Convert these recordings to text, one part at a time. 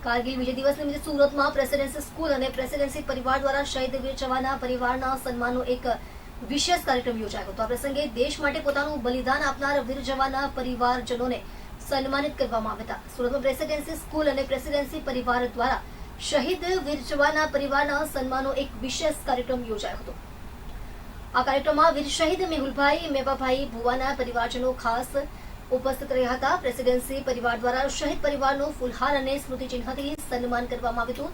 કારગિલ વિજય દિવસ નિમિત્તે સુરતમાં પ્રેસિડેન્સી સ્કૂલ અને પ્રેસિડેન્સી પરિવાર દ્વારા શહીદ વીર જવાનના પરિવારના સન્માનનો એક વિશેષ કાર્યક્રમ યોજાયો હતો। આ પ્રસંગે દેશ માટે પોતાનું બલિદાન આપનાર વીર જવાનના પરિવારજનોને સન્માનિત કરવામાં આવ્યા હતા। સુરતમાં પ્રેસિડેન્સી સ્કૂલ અને પ્રેસિડેન્સી પરિવાર દ્વારા શહીદ વીર જવાનના પરિવારના સન્માનનો એક વિશેષ કાર્યક્રમ યોજાયો હતો। આ કાર્યક્રમમાં વીર શહીદ મેહુલભાઈ મેવાભાઈ ભુવાના પરિવારજનો ખાસ ઉપસ્થિત રહ્યા હતા। પ્રેસિડેન્સી પરિવાર દ્વારા શહીદ પરિવારનું ફૂલહાર અને સ્મૃતિચિહ્નથી સન્માન કરવામાં આવ્યું હતું।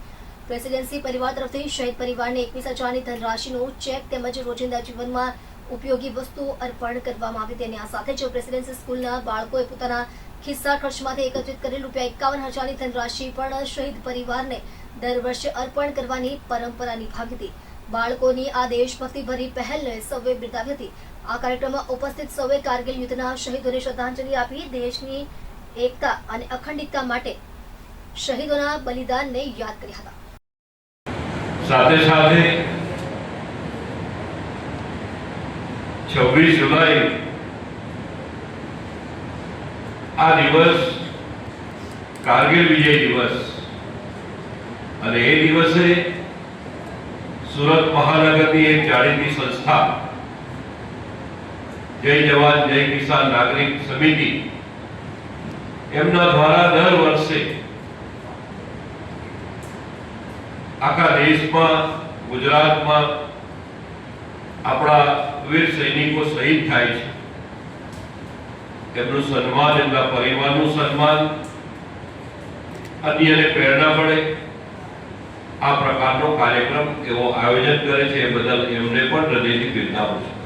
પ્રેસિડેન્સી પરિવાર તરફથી શહીદ પરિવારને 21,000ની ધનરાશિનો ચેક તેમજ રોજિંદા જીવનમાં ઉપયોગી વસ્તુઓ અર્પણ કરવામાં આવી હતી। આ સાથે જ પ્રેસિડેન્સી સ્કૂલના બાળકોએ પોતાના ખિસ્સા ખર્ચમાંથી એકત્રિત કરેલ ₹51,000ની ધનરાશિ પણ શહીદ પરિવારને દર વર્ષે અર્પણ કરવાની પરંપરા નિભાવી હતી। બાળકોની આ દેશભક્તિભરી પહેલને સૌએ બિરદાવી હતી। આ કાર્યક્રમમાં ઉપસ્થિત સૌએ કારગિલ યુદ્ધના શહીદોને શ્રદ્ધાંજલિ આપી દેશની એકતા અને અખંડિતતા માટે શહીદોના બલિદાનને યાદ કર્યા હતા। સાથે સાથે 26 જુલાઈ આ દિવસ કારગિલ વિજય દિવસ અને એ દિવસે સુરત મહાનગરની એક જાણીતી સંસ્થા જય જવાન જય કિસાન નાગરિક સમિતિ એમના દ્વારા દર વર્ષે આખા દેશમાં ગુજરાતમાં આપણા વીર સૈનિકો શહીદ થાય છે એમનું સન્માન એમના પરિવારનું સન્માન અન્યને પ્રેરણા મળે આ પ્રકારનો કાર્યક્રમ એવો આયોજન કરે છે એ બદલ એમને પણ હૃદયથી બિરદાવું છું।